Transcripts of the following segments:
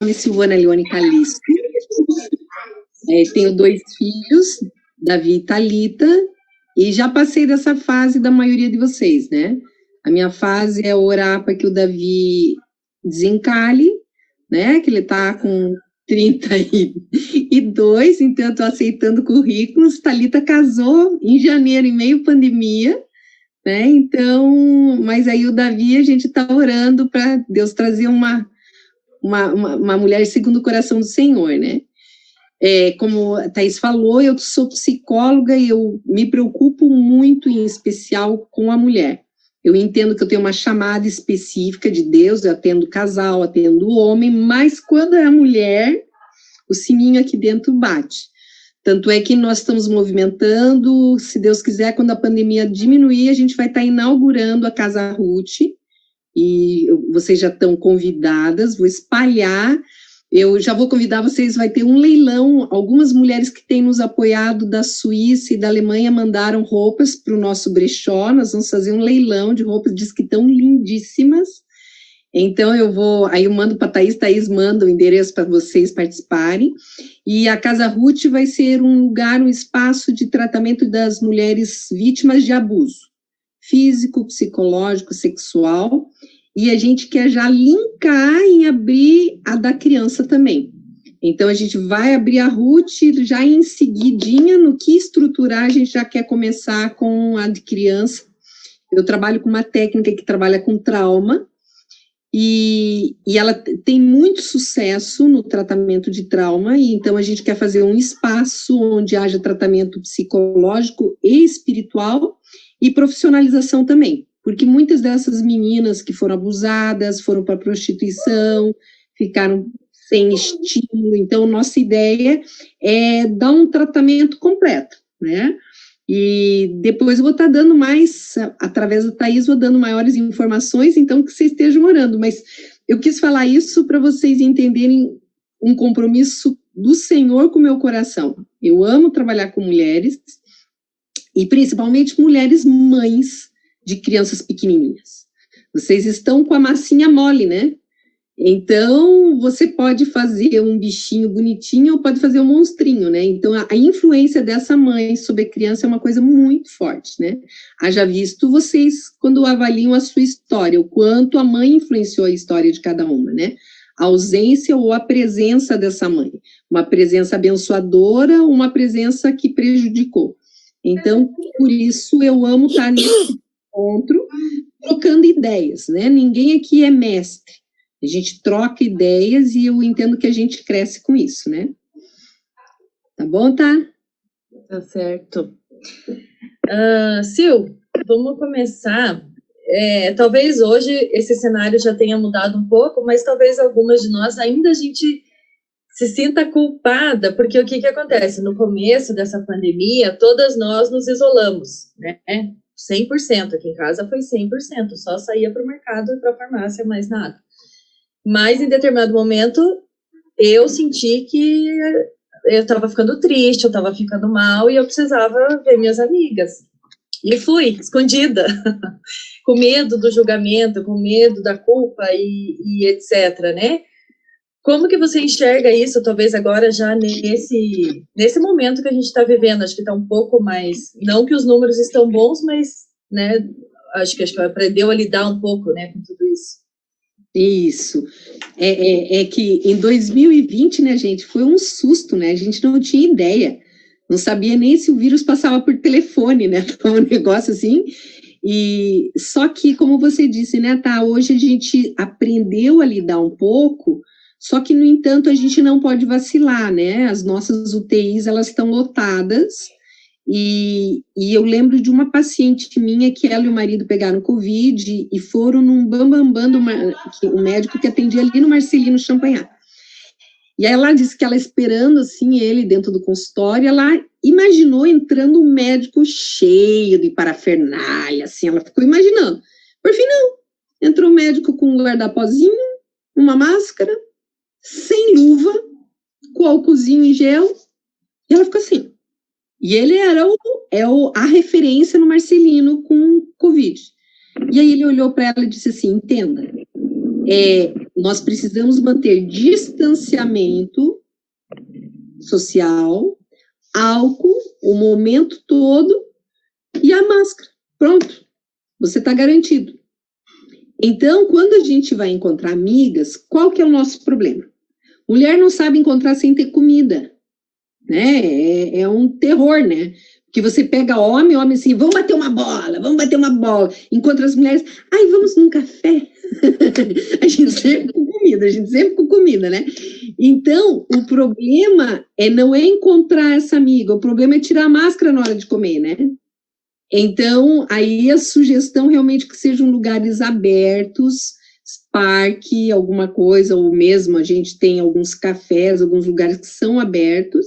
nome é Silvana Leone Calisto. Tenho 2 filhos, Davi e Thalita, e já passei dessa fase da maioria de vocês, né? A minha fase é orar para que o Davi desencalhe, né? Que ele está com 32, então eu estou aceitando currículos. Thalita casou em janeiro, em meio pandemia, né? Então, mas aí o Davi, a gente está orando para Deus trazer uma mulher segundo o coração do Senhor, né? Como a Thaís falou, eu sou psicóloga e eu me preocupo muito, em especial, com a mulher. Eu entendo que eu tenho uma chamada específica de Deus, eu atendo casal, atendo homem, mas quando é a mulher, o sininho aqui dentro bate. Tanto é que nós estamos movimentando, se Deus quiser, quando a pandemia diminuir, a gente vai estar inaugurando a Casa Ruth, e vocês já estão convidadas, vou espalhar. Eu já vou convidar vocês, vai ter um leilão, algumas mulheres que têm nos apoiado da Suíça e da Alemanha mandaram roupas para o nosso brechó, nós vamos fazer um leilão de roupas, diz que estão lindíssimas, então eu mando para a Thaís manda o endereço para vocês participarem, e a Casa Ruth vai ser um lugar, um espaço de tratamento das mulheres vítimas de abuso, físico, psicológico, sexual, e a gente quer já linkar em abrir a da criança também. Então, a gente vai abrir a Ruth já em seguidinha, no que estruturar, a gente já quer começar com a de criança. Eu trabalho com uma técnica que trabalha com trauma, e ela tem muito sucesso no tratamento de trauma, e então a gente quer fazer um espaço onde haja tratamento psicológico e espiritual, e profissionalização também. Porque muitas dessas meninas que foram abusadas, foram para a prostituição, ficaram sem estímulo, então nossa ideia é dar um tratamento completo, né? E depois eu vou estar dando mais, através da Thaís, vou dando maiores informações, então que vocês estejam orando, mas eu quis falar isso para vocês entenderem um compromisso do Senhor com o meu coração. Eu amo trabalhar com mulheres, e principalmente mulheres mães de crianças pequenininhas. Vocês estão com a massinha mole, né? Então, você pode fazer um bichinho bonitinho ou pode fazer um monstrinho, né? Então, a influência dessa mãe sobre a criança é uma coisa muito forte, né? Haja visto vocês, quando avaliam a sua história, o quanto a mãe influenciou a história de cada uma, né? A ausência ou a presença dessa mãe. Uma presença abençoadora ou uma presença que prejudicou. Então, por isso, eu amo estar nesse encontro, trocando ideias, né? Ninguém aqui é mestre. A gente troca ideias e eu entendo que a gente cresce com isso, né? Tá bom, tá? Tá certo. Sil, vamos começar. Talvez hoje esse cenário já tenha mudado um pouco, mas talvez algumas de nós ainda a gente se sinta culpada, porque o que acontece? No começo dessa pandemia, todas nós nos isolamos, né? 100%, aqui em casa foi 100%, só saía para o mercado e para a farmácia, mais nada. Mas, em determinado momento, eu senti que eu estava ficando triste, eu estava ficando mal, e eu precisava ver minhas amigas. E fui, escondida, com medo do julgamento, com medo da culpa e etc., né? Como que você enxerga isso, talvez agora já nesse momento que a gente está vivendo? Acho que está um pouco mais, não que os números estão bons, mas, né, acho que aprendeu a lidar um pouco, né, com tudo isso. Isso, é que em 2020, né, gente, foi um susto, né, a gente não tinha ideia, não sabia nem se o vírus passava por telefone, né, foi um negócio assim, e só que, como você disse, né, tá, hoje a gente aprendeu a lidar um pouco, só que, no entanto, a gente não pode vacilar, né, as nossas UTIs, elas estão lotadas, e eu lembro de uma paciente minha que ela e o marido pegaram Covid e foram num bambambam, um médico que atendia ali no Marcelino Champagnat. E aí ela disse que ela esperando, assim, ele dentro do consultório, ela imaginou entrando um médico cheio de parafernália, assim, ela ficou imaginando. Por fim, não. Entrou um médico com um guarda-pozinho, uma máscara, sem luva, com álcoolzinho em gel, e ela ficou assim. E ele era a referência no Marcelino com Covid. E aí ele olhou para ela e disse assim, entenda, nós precisamos manter distanciamento social, álcool, o momento todo e a máscara. Pronto, você está garantido. Então, quando a gente vai encontrar amigas, qual que é o nosso problema? Mulher não sabe encontrar sem ter comida, né? É um terror, né? Porque você pega homem assim, vamos bater uma bola. Encontra as mulheres, ai, vamos num café. A gente sempre com comida, né? Então, o problema não é encontrar essa amiga, o problema é tirar a máscara na hora de comer, né? Então, aí a sugestão realmente que sejam lugares abertos, parque, alguma coisa, ou mesmo a gente tem alguns cafés, alguns lugares que são abertos,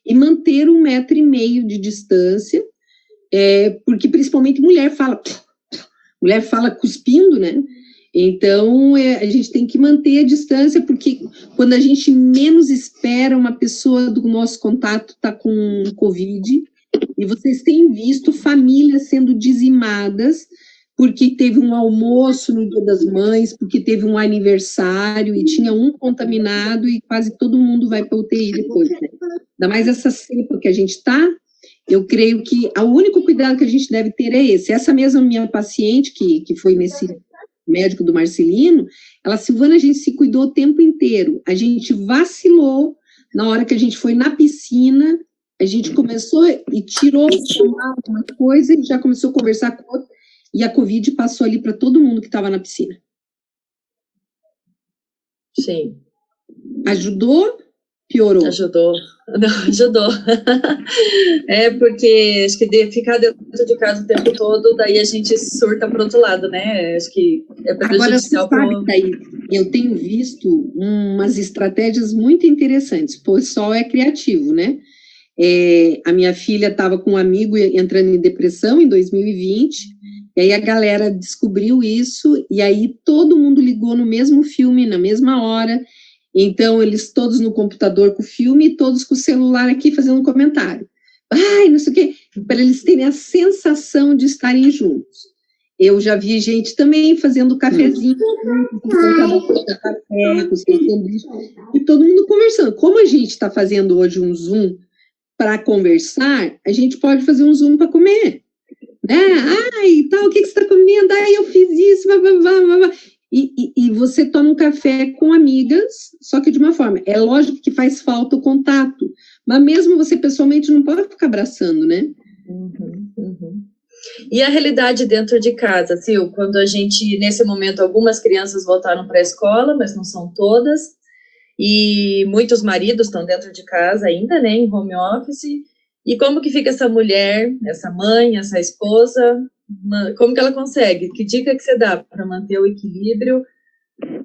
e manter 1,5 metro de distância, porque principalmente mulher fala cuspindo, né? Então, a gente tem que manter a distância, porque quando a gente menos espera, uma pessoa do nosso contato está com Covid, e vocês têm visto famílias sendo dizimadas, porque teve um almoço no Dia das Mães, porque teve um aniversário, e tinha um contaminado, e quase todo mundo vai para a UTI depois, né? Ainda mais essa cepa que a gente está, eu creio que o único cuidado que a gente deve ter é esse. Essa mesma minha paciente, que foi nesse médico do Marcelino, ela, Silvana, a gente se cuidou o tempo inteiro, a gente vacilou na hora que a gente foi na piscina, a gente começou e tirou uma coisa e já começou a conversar com outra, e a Covid passou ali para todo mundo que estava na piscina. Sim. Ajudou? Piorou? Ajudou. Não, ajudou. Porque acho que ficar dentro de casa o tempo todo, daí a gente surta para o outro lado, né? Acho que é prejudicial. Agora, você sabe, Thaís, eu tenho visto umas estratégias muito interessantes. O pessoal é criativo, né? A minha filha estava com um amigo entrando em depressão em 2020, e aí a galera descobriu isso, e aí todo mundo ligou no mesmo filme, na mesma hora. Então, eles todos no computador com o filme e todos com o celular aqui fazendo um comentário. Ai, não sei o quê, para eles terem a sensação de estarem juntos. Eu já vi gente também fazendo cafezinho, e todo mundo conversando. Como a gente está fazendo hoje um Zoom para conversar, a gente pode fazer um Zoom para comer. Né? Ai, tal, o que você está comendo? Ai, eu fiz isso, E você toma um café com amigas, só que de uma forma. É lógico que faz falta o contato, mas mesmo você pessoalmente não pode ficar abraçando, né? Uhum. E a realidade dentro de casa, Sil, quando a gente, nesse momento, algumas crianças voltaram para a escola, mas não são todas, e muitos maridos estão dentro de casa ainda, né, em home office, e como que fica essa mulher, essa mãe, essa esposa, como que ela consegue? Que dica que você dá para manter o equilíbrio,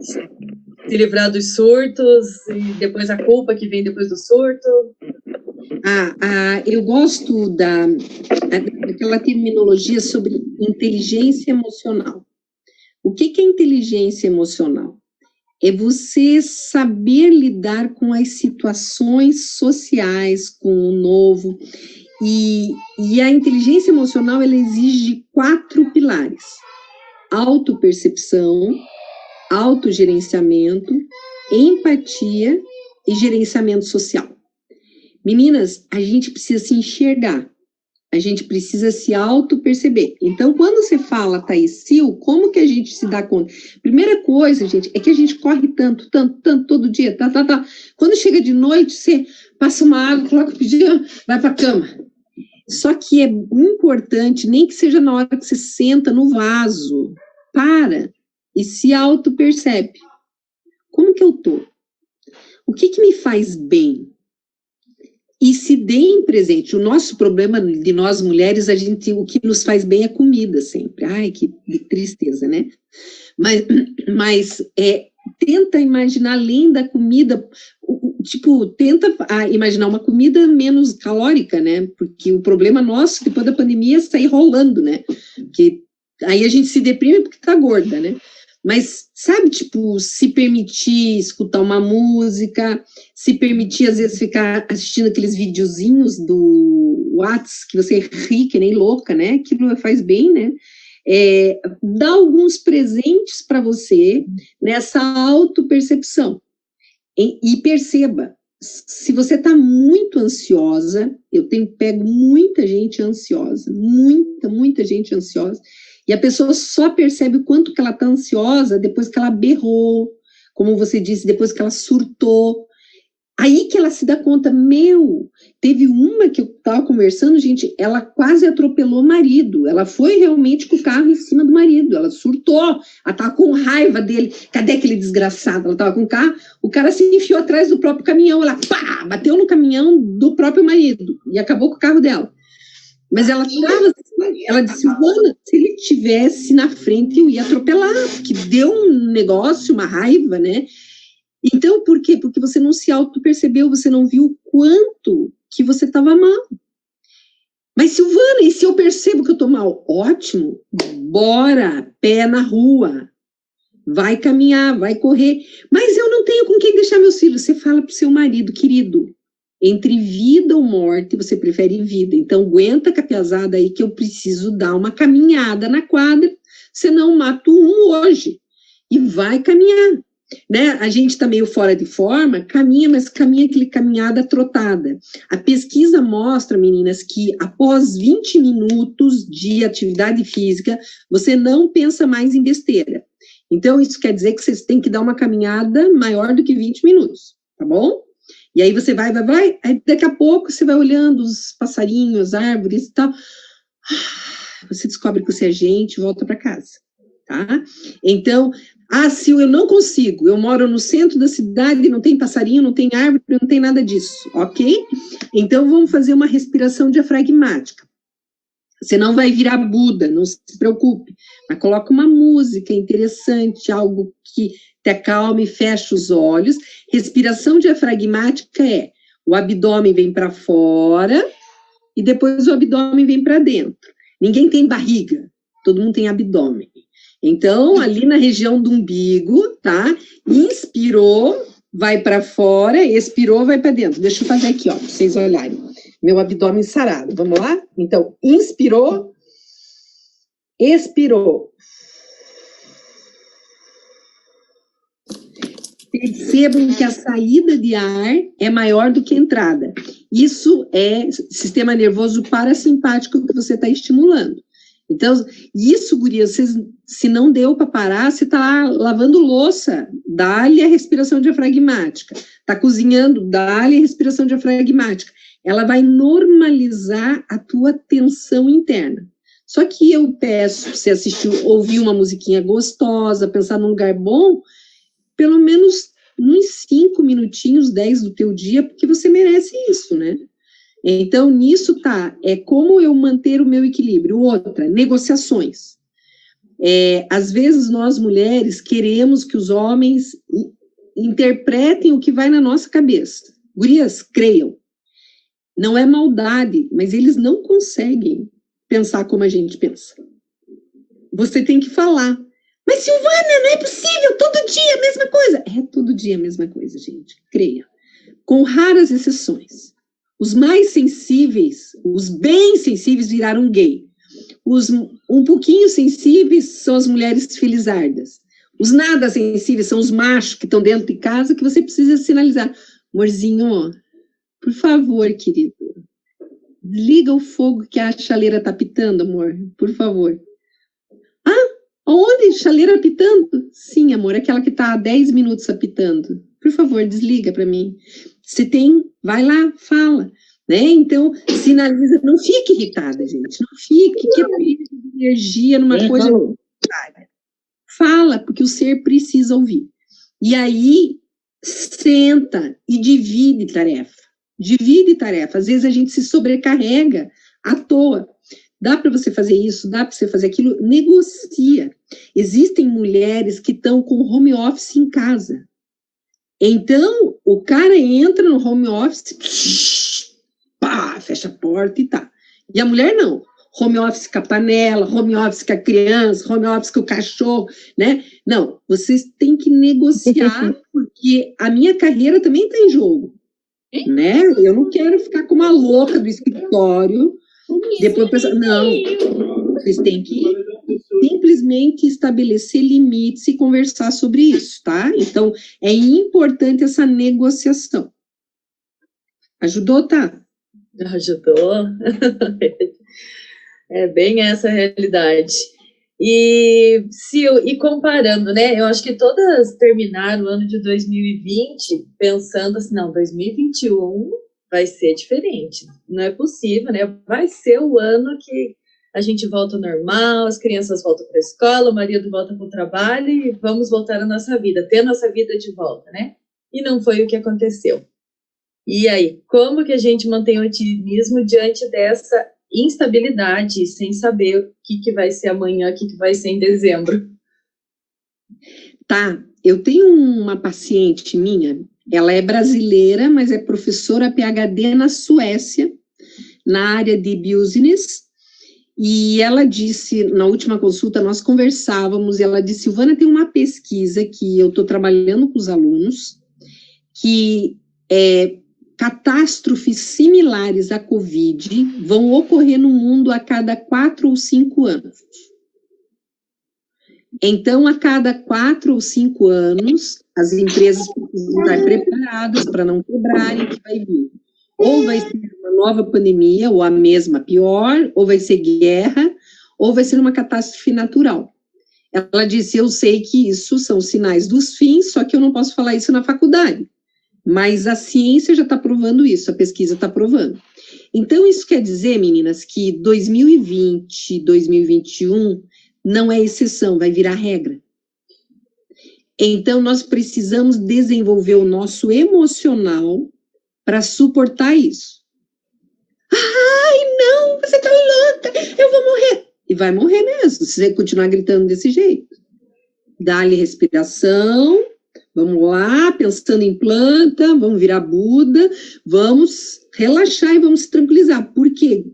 se livrar dos surtos, e depois a culpa que vem depois do surto? Eu gosto daquela terminologia sobre inteligência emocional. O que é inteligência emocional? É você saber lidar com as situações sociais, com o novo. E a inteligência emocional, ela exige 4 pilares: autopercepção, autogerenciamento, empatia e gerenciamento social. Meninas, a gente precisa se enxergar, a gente precisa se auto-perceber. Então, quando você fala, Thaís, Sil, como que a gente se dá conta? Primeira coisa, gente, é que a gente corre tanto, todo dia, Quando chega de noite, você passa uma água, coloca o pijama, vai para a cama. Só que é importante, nem que seja na hora que você senta no vaso, para e se auto-percebe. Como que eu tô? O que me faz bem? E se deem presente. O nosso problema de nós mulheres, o que nos faz bem é comida sempre. Ai, que tristeza, né? Mas tenta imaginar além da comida, tenta imaginar uma comida menos calórica, né? Porque o problema nosso, depois da pandemia, é sair rolando, né? Porque aí a gente se deprime porque tá gorda, né? Mas, sabe, se permitir escutar uma música, se permitir, às vezes, ficar assistindo aqueles videozinhos do WhatsApp, que você ri que nem louca, né? Aquilo faz bem, né? Dá alguns presentes para você nessa autopercepção. E perceba, se você está muito ansiosa, eu tenho pego muita gente ansiosa, muita gente ansiosa, e a pessoa só percebe o quanto que ela está ansiosa depois que ela berrou, como você disse, depois que ela surtou. Aí que ela se dá conta, teve uma que eu estava conversando, gente, ela quase atropelou o marido, ela foi realmente com o carro em cima do marido, ela surtou, ela estava com raiva dele, cadê aquele desgraçado? Ela estava com o carro, o cara se enfiou atrás do próprio caminhão, ela pá, bateu no caminhão do próprio marido e acabou com o carro dela. Mas ela disse, Silvana, se ele estivesse na frente, eu ia atropelar, porque deu um negócio, uma raiva, né? Então, por quê? Porque você não se auto-percebeu, você não viu o quanto que você estava mal. Mas, Silvana, e se eu percebo que eu estou mal? Ótimo, bora, pé na rua, vai caminhar, vai correr. Mas eu não tenho com quem deixar meus filhos. Você fala para o seu marido, querido, entre vida ou morte, você prefere vida. Então, aguenta com a piazada aí que eu preciso dar uma caminhada na quadra, senão mato um hoje. E vai caminhar. Né? A gente está meio fora de forma, caminha, mas caminha aquele caminhada trotada. A pesquisa mostra, meninas, que após 20 minutos de atividade física, você não pensa mais em besteira. Então, isso quer dizer que vocês têm que dar uma caminhada maior do que 20 minutos, tá bom? E aí você vai, aí daqui a pouco você vai olhando os passarinhos, as árvores e tal. Você descobre que você é gente e volta para casa, tá? Então, Sil, eu não consigo, eu moro no centro da cidade, não tem passarinho, não tem árvore, não tem nada disso, ok? Então, vamos fazer uma respiração diafragmática. Você não vai virar Buda, não se preocupe, mas coloca uma música interessante, algo que te acalme, fecha os olhos. Respiração diafragmática o abdômen vem para fora e depois o abdômen vem para dentro. Ninguém tem barriga, todo mundo tem abdômen. Então, ali na região do umbigo, tá? Inspirou, vai para fora, expirou, vai para dentro. Deixa eu fazer aqui, ó, para vocês olharem. Meu abdômen sarado. Vamos lá? Então, inspirou, expirou. Percebam que a saída de ar é maior do que a entrada. Isso é sistema nervoso parasimpático que você está estimulando. Então, isso, guria, se não deu para parar, você está lá lavando louça, dá-lhe a respiração diafragmática. Está cozinhando, dá-lhe a respiração diafragmática. Ela vai normalizar a tua tensão interna. Só que eu peço para você ouvir uma musiquinha gostosa, pensar num lugar bom, pelo menos uns 5 minutinhos, 10 do teu dia, porque você merece isso, né? Então, nisso como eu manter o meu equilíbrio. Outra, negociações. Às vezes, nós mulheres queremos que os homens interpretem o que vai na nossa cabeça. Gurias, creiam. Não é maldade, mas eles não conseguem pensar como a gente pensa. Você tem que falar. Mas, Silvana, não é possível, todo dia a mesma coisa. É todo dia a mesma coisa, gente, creia. Com raras exceções. Os mais sensíveis, os bem sensíveis viraram gay. Os um pouquinho sensíveis são as mulheres felizardas. Os nada sensíveis são os machos que estão dentro de casa que você precisa sinalizar. Amorzinho, por favor, querido, desliga o fogo que a chaleira está pitando, amor, por favor. Onde? Chaleira apitando? Sim, amor, aquela que está há 10 minutos apitando. Por favor, desliga para mim. Se tem, vai lá, fala. Né? Então, sinaliza, não fique irritada, gente. Não fique, que perda de energia numa coisa. Fala, porque o ser precisa ouvir. E aí, senta e divide tarefa. Divide tarefa. Às vezes a gente se sobrecarrega à toa. Dá para você fazer isso, dá para você fazer aquilo, negocia. Existem mulheres que estão com home office em casa. Então, o cara entra no home office, pá, fecha a porta e tá. E a mulher não. Home office com a panela, home office com a criança, home office com o cachorro, né? Não, vocês têm que negociar, porque a minha carreira também está em jogo, né? Eu não quero ficar como uma louca do escritório. Depois pensa, não, vocês têm que simplesmente estabelecer limites e conversar sobre isso, tá? Então, é importante essa negociação. Ajudou, tá? Ajudou. É bem essa a realidade. E comparando, né? Eu acho que todas terminaram o ano de 2020 pensando assim, não, 2021 vai ser diferente. Não é possível, né? Vai ser o ano que a gente volta ao normal, as crianças voltam para a escola, o marido volta para o trabalho e vamos voltar à nossa vida, ter a nossa vida de volta, né? E não foi o que aconteceu. E aí, como que a gente mantém o otimismo diante dessa instabilidade, sem saber o que vai ser amanhã, o que vai ser em dezembro? Tá, eu tenho uma paciente minha, ela é brasileira, mas é professora PhD na Suécia, na área de business, e ela disse, na última consulta, nós conversávamos, e ela disse, Silvana, tem uma pesquisa que eu estou trabalhando com os alunos, que catástrofes similares à Covid vão ocorrer no mundo a cada 4 ou 5 anos. Então, a cada 4 ou 5 anos, as empresas precisam estar preparadas para não quebrarem, que vai vir. Ou vai ser uma nova pandemia, ou a mesma pior, ou vai ser guerra, ou vai ser uma catástrofe natural. Ela disse, eu sei que isso são sinais dos fins, só que eu não posso falar isso na faculdade. Mas a ciência já está provando isso, a pesquisa está provando. Então, isso quer dizer, meninas, que 2020, 2021 não é exceção, vai virar regra. Então, nós precisamos desenvolver o nosso emocional para suportar isso. Ai, não, você tá louca, eu vou morrer. E vai morrer mesmo, se você continuar gritando desse jeito. Dá-lhe respiração. Vamos lá, pensando em planta, vamos virar Buda, vamos relaxar e vamos se tranquilizar. Por quê?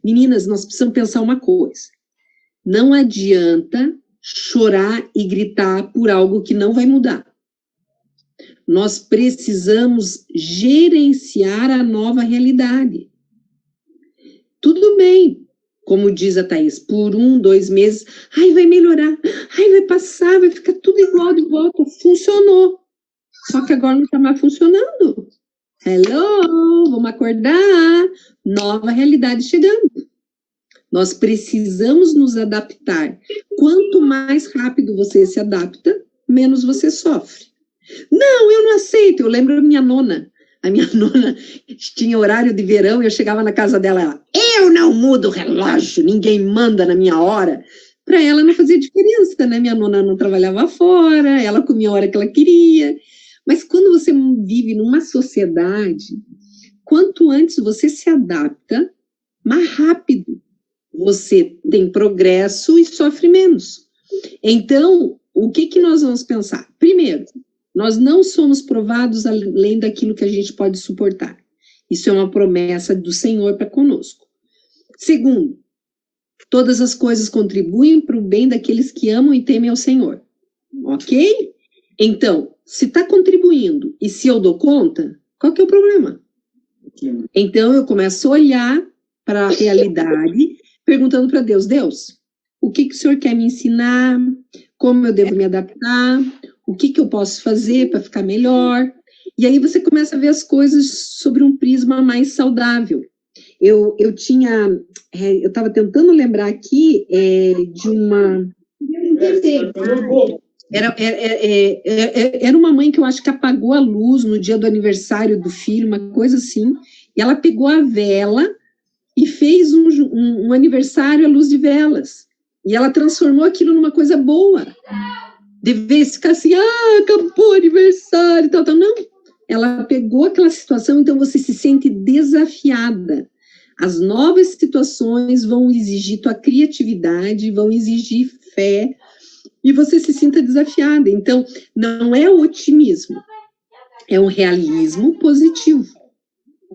Meninas, nós precisamos pensar uma coisa. Não adianta chorar e gritar por algo que não vai mudar. Nós precisamos gerenciar a nova realidade. Tudo bem, como diz a Thaís, por 1, 2 meses, ai, vai melhorar, ai, vai passar, vai ficar tudo igual de volta. Funcionou. Só que agora não está mais funcionando. Hello, vamos acordar. Nova realidade chegando. Nós precisamos nos adaptar. Quanto mais rápido você se adapta, menos você sofre. Não, eu não aceito. Eu lembro da minha nona. A minha nona tinha horário de verão e eu chegava na casa dela, ela, eu não mudo o relógio, ninguém manda na minha hora. Para ela não fazia diferença, né? Minha nona não trabalhava fora, ela comia a hora que ela queria. Mas quando você vive numa sociedade, quanto antes você se adapta, mais rápido você tem progresso e sofre menos. Então, o que nós vamos pensar? Primeiro, nós não somos provados além daquilo que a gente pode suportar. Isso é uma promessa do Senhor para conosco. Segundo, todas as coisas contribuem para o bem daqueles que amam e temem ao Senhor. Ok? Então, se está contribuindo e se eu dou conta, qual que é o problema? Então, eu começo a olhar para a realidade, perguntando para Deus, Deus, o que o Senhor quer me ensinar? Como eu devo me adaptar? O que eu posso fazer para ficar melhor? E aí você começa a ver as coisas sobre um prisma mais saudável. Eu estava tentando lembrar aqui de uma... Era uma mãe que eu acho que apagou a luz no dia do aniversário do filho, uma coisa assim, e ela pegou a vela e fez um aniversário à luz de velas. E ela transformou aquilo numa coisa boa. De vez ficar assim, acabou o aniversário, tal. Não, ela pegou aquela situação, então você se sente desafiada. As novas situações vão exigir tua criatividade, vão exigir fé, e você se sinta desafiada. Então, não é otimismo, é um realismo positivo.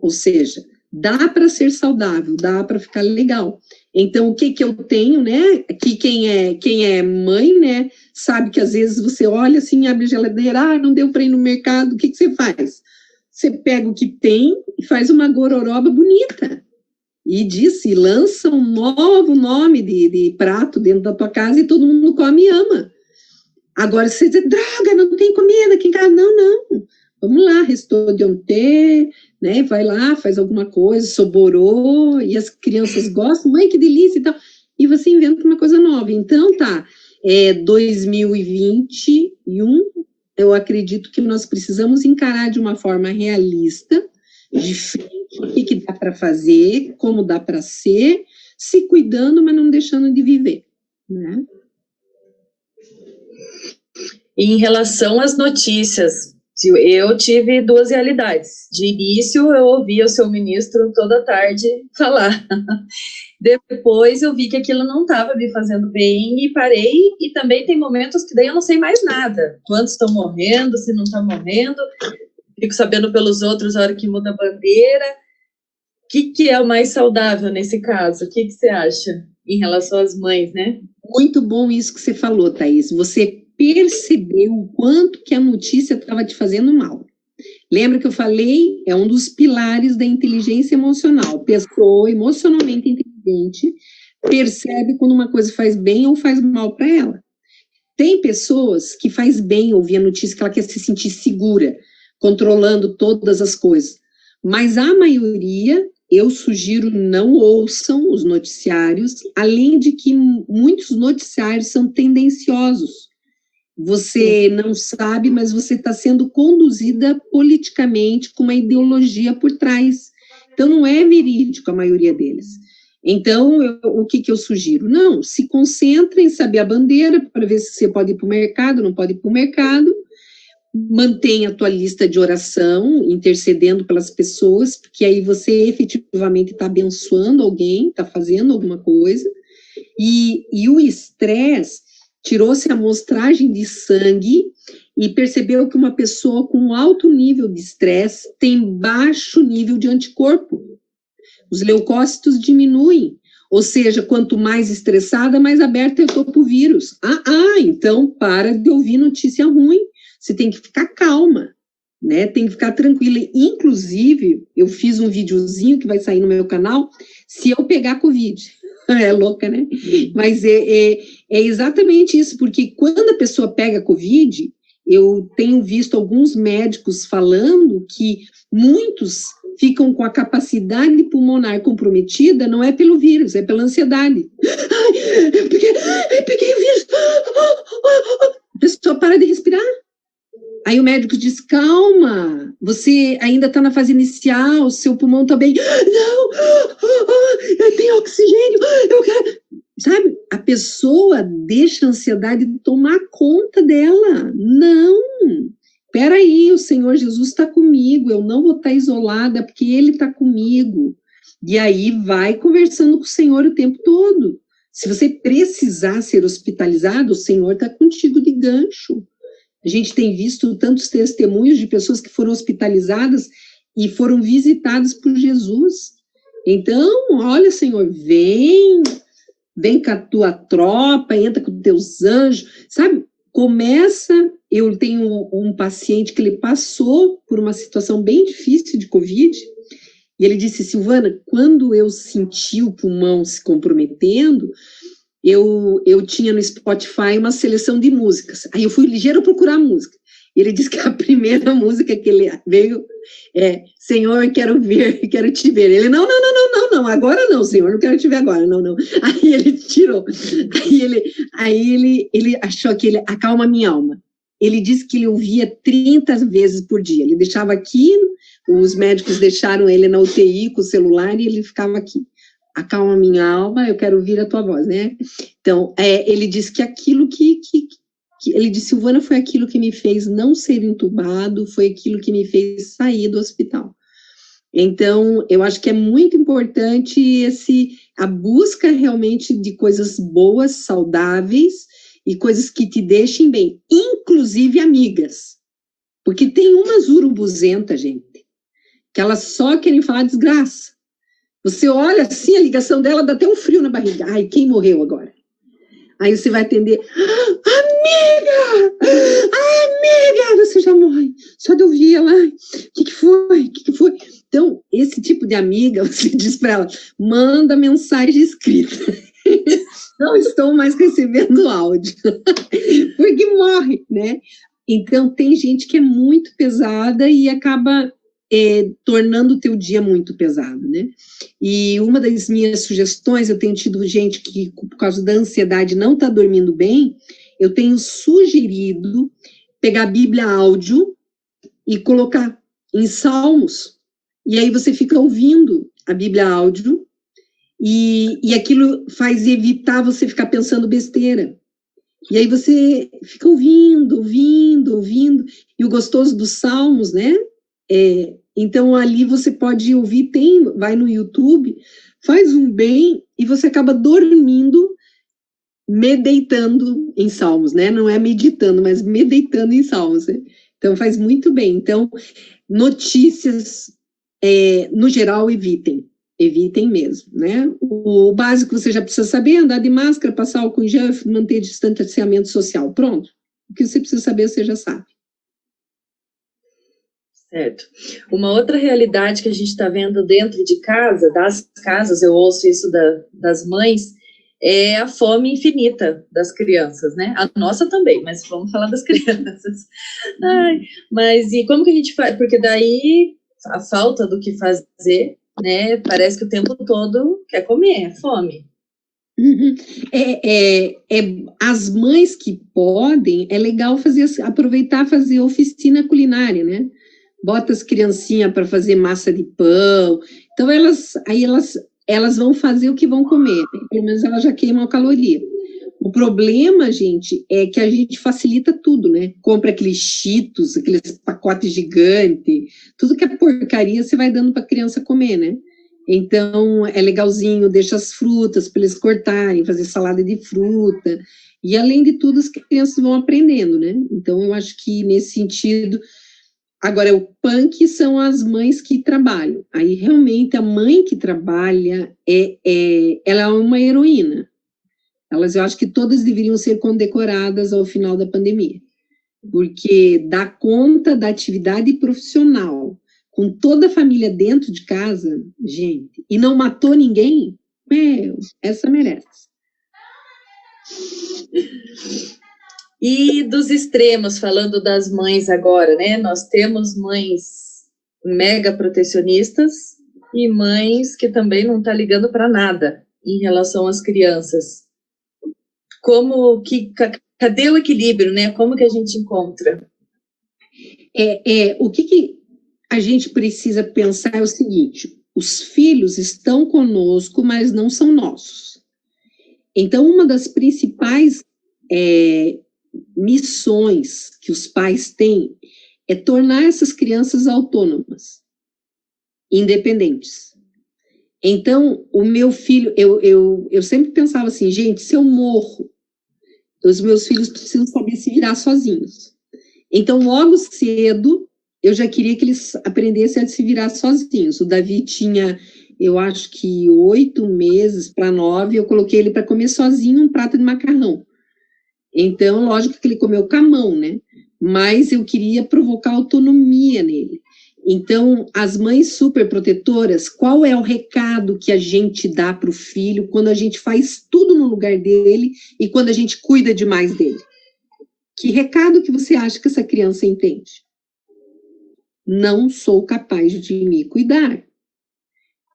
Ou seja, dá para ser saudável, dá para ficar legal. Então, o que eu tenho, né? Que quem é mãe, né? Sabe que às vezes você olha assim, abre a geladeira, não deu para ir no mercado, o que você faz? Você pega o que tem e faz uma gororoba bonita. e disse, lança um novo nome de prato dentro da tua casa e todo mundo come e ama. Agora, você diz, droga, não tem comida aqui em casa. Não. Vamos lá, restou de ontem, né? Vai lá, faz alguma coisa, soborou, e as crianças gostam, mãe, que delícia e tal. E você inventa uma coisa nova. Então, 2021, eu acredito que nós precisamos encarar de uma forma realista, de frente, o que dá para fazer, como dá para ser, se cuidando, mas não deixando de viver, né? Em relação às notícias, eu tive duas realidades. De início, eu ouvia o seu ministro toda tarde falar. Depois eu vi que aquilo não estava me fazendo bem e parei, e também tem momentos que daí eu não sei mais nada. Quantos estão morrendo, se não estão morrendo, fico sabendo pelos outros a hora que muda a bandeira. O que é o mais saudável nesse caso? O que você acha em relação às mães, né? Muito bom isso que você falou, Thaís. Você percebeu o quanto que a notícia estava te fazendo mal. Lembra que eu falei? É um dos pilares da inteligência emocional. Pessoa emocionalmente inteligente percebe quando uma coisa faz bem ou faz mal para ela. Tem pessoas que faz bem ouvir a notícia, que ela quer se sentir segura, controlando todas as coisas. Mas a maioria, eu sugiro, não ouçam os noticiários, além de que muitos noticiários são tendenciosos. Você não sabe, mas você está sendo conduzida politicamente com uma ideologia por trás. Então, não é verídico a maioria deles. Então, o que eu sugiro? Não, se concentre em saber a bandeira, para ver se você pode ir para o mercado, não pode ir para o mercado. Mantenha a tua lista de oração, intercedendo pelas pessoas, porque aí você efetivamente está abençoando alguém, está fazendo alguma coisa. E o estresse tirou-se a amostragem de sangue e percebeu que uma pessoa com alto nível de estresse tem baixo nível de anticorpo. Os leucócitos diminuem, ou seja, quanto mais estressada, mais aberta eu estou para o vírus. Então para de ouvir notícia ruim, você tem que ficar calma, né? Tem que ficar tranquila. Inclusive, eu fiz um videozinho que vai sair no meu canal, se eu pegar Covid. É louca, né? Mas é exatamente isso, porque quando a pessoa pega Covid, eu tenho visto alguns médicos falando que muitos ficam com a capacidade pulmonar comprometida, não é pelo vírus, é pela ansiedade. Eu peguei o vírus. A pessoa para de respirar. Aí o médico diz, calma, você ainda está na fase inicial, seu pulmão está bem. Não, eu tenho oxigênio, eu quero... Sabe, a pessoa deixa a ansiedade tomar conta dela. Não, peraí, o Senhor Jesus está comigo, eu não vou estar isolada, porque Ele está comigo. E aí vai conversando com o Senhor o tempo todo. Se você precisar ser hospitalizado, o Senhor está contigo de gancho. A gente tem visto tantos testemunhos de pessoas que foram hospitalizadas e foram visitadas por Jesus. Então, olha, Senhor, vem com a tua tropa, entra com os teus anjos, sabe? Começa, eu tenho um paciente que ele passou por uma situação bem difícil de Covid, e ele disse, Silvana, quando eu senti o pulmão se comprometendo, eu tinha no Spotify uma seleção de músicas. Aí eu fui ligeiro procurar música. Ele disse que a primeira música que ele veio é Senhor, quero te ver. Ele, não, agora não, Senhor, não quero te ver agora, não. Aí ele tirou. Aí ele achou que ele acalma minha alma. Ele disse que ele ouvia 30 vezes por dia. Ele deixava aqui, os médicos deixaram ele na UTI com o celular e ele ficava aqui. Acalma minha alma, eu quero ouvir a tua voz, né? Então, ele disse que aquilo que ele disse, Silvana, foi aquilo que me fez não ser entubado, foi aquilo que me fez sair do hospital. Então, eu acho que é muito importante a busca realmente de coisas boas, saudáveis, e coisas que te deixem bem, inclusive amigas. Porque tem umas urubuzentas, gente, que elas só querem falar desgraça. Você olha assim, a ligação dela dá até um frio na barriga. Ai, quem morreu agora? Aí você vai atender, amiga, você já morre. Só de ouvir ela, o que foi? Então, esse tipo de amiga, você diz para ela, manda mensagem escrita. Não estou mais recebendo áudio, porque morre, né? Então, tem gente que é muito pesada e acaba tornando o teu dia muito pesado, né? E uma das minhas sugestões, eu tenho tido gente que, por causa da ansiedade, não está dormindo bem, eu tenho sugerido pegar a Bíblia áudio e colocar em salmos, e aí você fica ouvindo a Bíblia áudio, e aquilo faz evitar você ficar pensando besteira. E aí você fica ouvindo, e o gostoso dos salmos, né? Então ali você pode ouvir, vai no YouTube, faz um bem, e você acaba dormindo, meditando em salmos, né? Não é meditando, mas meditando em salmos, né? Então faz muito bem. Então, notícias, no geral, evitem mesmo, né? O básico você já precisa saber, andar de máscara, passar álcool em gel, manter distanciamento social, pronto. O que você precisa saber, você já sabe. Certo. Uma outra realidade que a gente está vendo dentro de casa, das casas, eu ouço isso das mães, é a fome infinita das crianças, né? A nossa também, mas vamos falar das crianças. Ai, mas e como que a gente faz? Porque daí a falta do que fazer, né? Parece que o tempo todo quer comer, é fome. Uhum. As mães que podem, é legal aproveitar fazer oficina culinária, né? Bota as criancinhas para fazer massa de pão, então elas vão fazer o que vão comer, pelo menos elas já queimam a caloria. O problema, gente, é que a gente facilita tudo, né? Compra aqueles Cheetos, aqueles pacotes gigantes, tudo que é porcaria você vai dando para a criança comer, né? Então, é legalzinho, deixa as frutas para eles cortarem, fazer salada de fruta, e além de tudo, as crianças vão aprendendo, né? Então, eu acho que nesse sentido. Agora, o punk são as mães que trabalham. Aí, realmente, a mãe que trabalha, ela é uma heroína. Eu acho que todas deveriam ser condecoradas ao final da pandemia, porque dá conta da atividade profissional, com toda a família dentro de casa, gente, e não matou ninguém, essa merece. E dos extremos, falando das mães agora, né? Nós temos mães mega protecionistas e mães que também não estão ligando para nada em relação às crianças. Cadê o equilíbrio, né? Como que a gente encontra? O que a gente precisa pensar é o seguinte: os filhos estão conosco, mas não são nossos. Então, uma das principais missões que os pais têm é tornar essas crianças autônomas, independentes. Então, o meu filho, eu sempre pensava assim, gente, se eu morro, os meus filhos precisam saber se virar sozinhos. Então, logo cedo, eu já queria que eles aprendessem a se virar sozinhos. O Davi tinha, eu acho que 8 meses para 9, eu coloquei ele para comer sozinho um prato de macarrão. Então, lógico que ele comeu com a mão, né? Mas eu queria provocar autonomia nele. Então, as mães superprotetoras, qual é o recado que a gente dá para o filho quando a gente faz tudo no lugar dele e quando a gente cuida demais dele? Que recado que você acha que essa criança entende? Não sou capaz de me cuidar.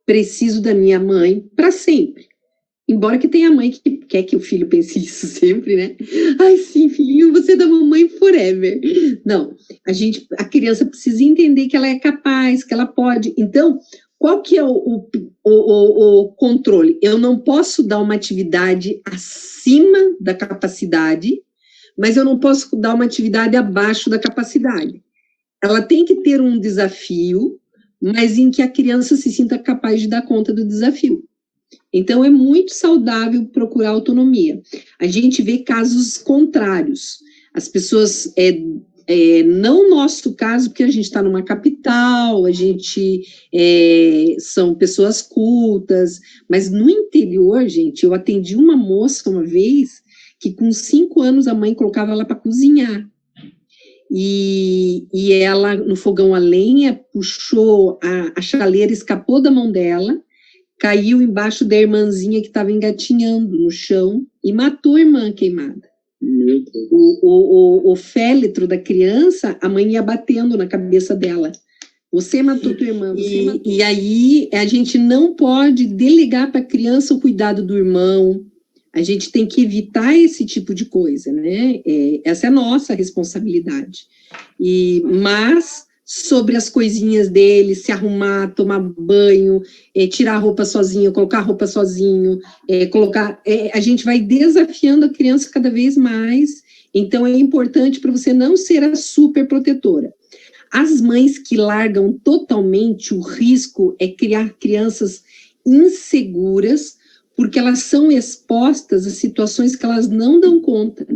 Preciso da minha mãe para sempre. Embora que tenha mãe que quer que o filho pense isso sempre, né? Ai, sim, filhinho, você é da mamãe forever. Não, a criança precisa entender que ela é capaz, que ela pode. Então, qual que é o controle? Eu não posso dar uma atividade acima da capacidade, mas eu não posso dar uma atividade abaixo da capacidade. Ela tem que ter um desafio, mas em que a criança se sinta capaz de dar conta do desafio. Então, é muito saudável procurar autonomia. A gente vê casos contrários. As pessoas, não o nosso caso, porque a gente está numa capital, a gente são pessoas cultas, mas no interior, gente, eu atendi uma moça uma vez que com 5 anos a mãe colocava ela para cozinhar. e ela, no fogão a lenha, puxou a chaleira, escapou da mão dela, caiu embaixo da irmãzinha que estava engatinhando no chão e matou a irmã queimada. O féretro da criança, a mãe ia batendo na cabeça dela. Você matou tua irmã. E aí a gente não pode delegar para a criança o cuidado do irmão. A gente tem que evitar esse tipo de coisa, né? Essa é a nossa responsabilidade. Mas sobre as coisinhas dele, se arrumar, tomar banho, tirar a roupa sozinho, colocar a roupa sozinho, a gente vai desafiando a criança cada vez mais. Então é importante para você não ser a super protetora. As mães que largam totalmente, o risco é criar crianças inseguras, porque elas são expostas a situações que elas não dão conta.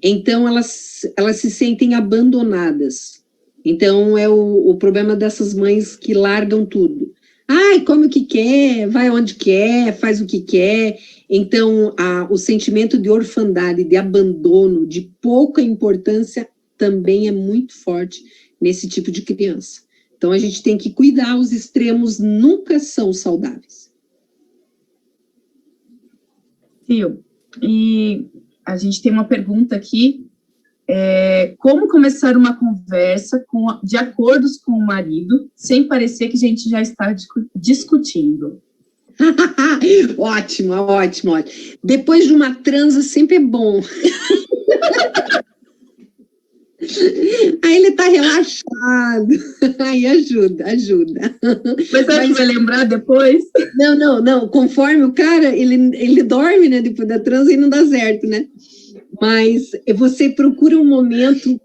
Então, elas se sentem abandonadas. Então, é o problema dessas mães que largam tudo. Ai, come o que quer, vai onde quer, faz o que quer. Então, o sentimento de orfandade, de abandono, de pouca importância, também é muito forte nesse tipo de criança. Então, a gente tem que cuidar, os extremos nunca são saudáveis. Sil, e a gente tem uma pergunta aqui, como começar uma conversa de acordos com o marido, sem parecer que a gente já está discutindo? Ótimo. Depois de uma transa sempre é bom. Aí ele tá relaxado. Aí ajuda. Mas será que vai lembrar depois? Não. Conforme o cara, ele dorme, né, depois da transa e não dá certo, né? Mas você procura um momento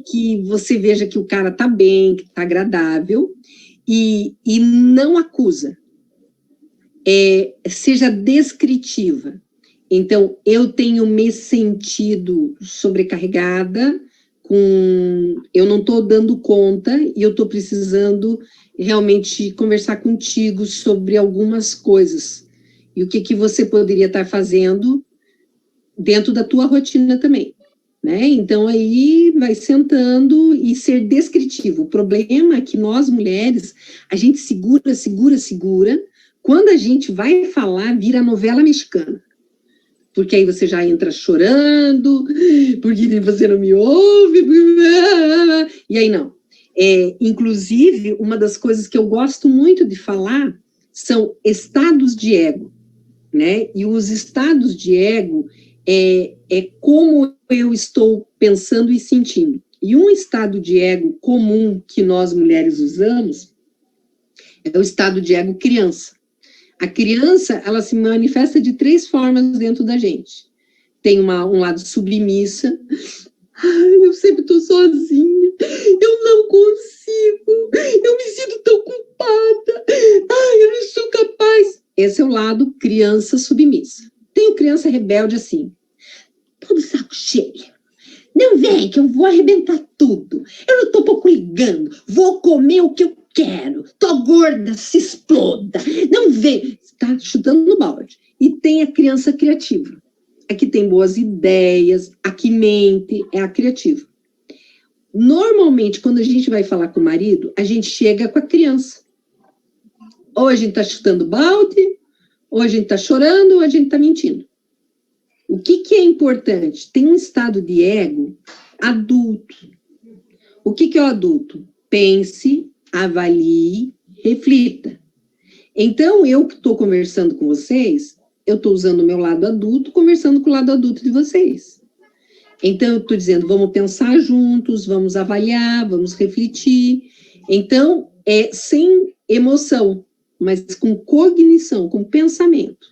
que você veja que o cara tá bem, que tá agradável, e não acusa. Seja descritiva. Então, eu tenho me sentido sobrecarregada, eu não estou dando conta e eu estou precisando realmente conversar contigo sobre algumas coisas. E o que você poderia estar fazendo dentro da tua rotina também, né? Então, aí vai sentando e ser descritivo. O problema é que nós, mulheres, a gente segura. Quando a gente vai falar, vira novela mexicana. Porque aí você já entra chorando, porque você não me ouve, e aí não. Inclusive, uma das coisas que eu gosto muito de falar são estados de ego, né? E os estados de ego é como eu estou pensando e sentindo. E um estado de ego comum que nós mulheres usamos é o estado de ego criança. A criança, ela se manifesta de 3 formas dentro da gente. Tem um lado submissa. Ai, eu sempre estou sozinha. Eu não consigo. Eu me sinto tão culpada. Ai, eu não sou capaz. Esse é o lado criança submissa. Tem o criança rebelde assim. Tô de saco cheio. Não vem que eu vou arrebentar tudo. Eu não tô pouco ligando. Vou comer o que eu quero. Tô gorda, se exploda. Não vem. Tá chutando no balde. E tem a criança criativa. A que tem boas ideias, a que mente, é a criativa. Normalmente, quando a gente vai falar com o marido, a gente chega com a criança. Ou a gente tá chutando balde, ou a gente tá chorando, ou a gente tá mentindo. O que é importante? Tem um estado de ego adulto. O que é o adulto? Pense, avalie, reflita. Então, eu que estou conversando com vocês, eu estou usando o meu lado adulto, conversando com o lado adulto de vocês. Então, eu estou dizendo, vamos pensar juntos, vamos avaliar, vamos refletir. Então, sem emoção, mas com cognição, com pensamento,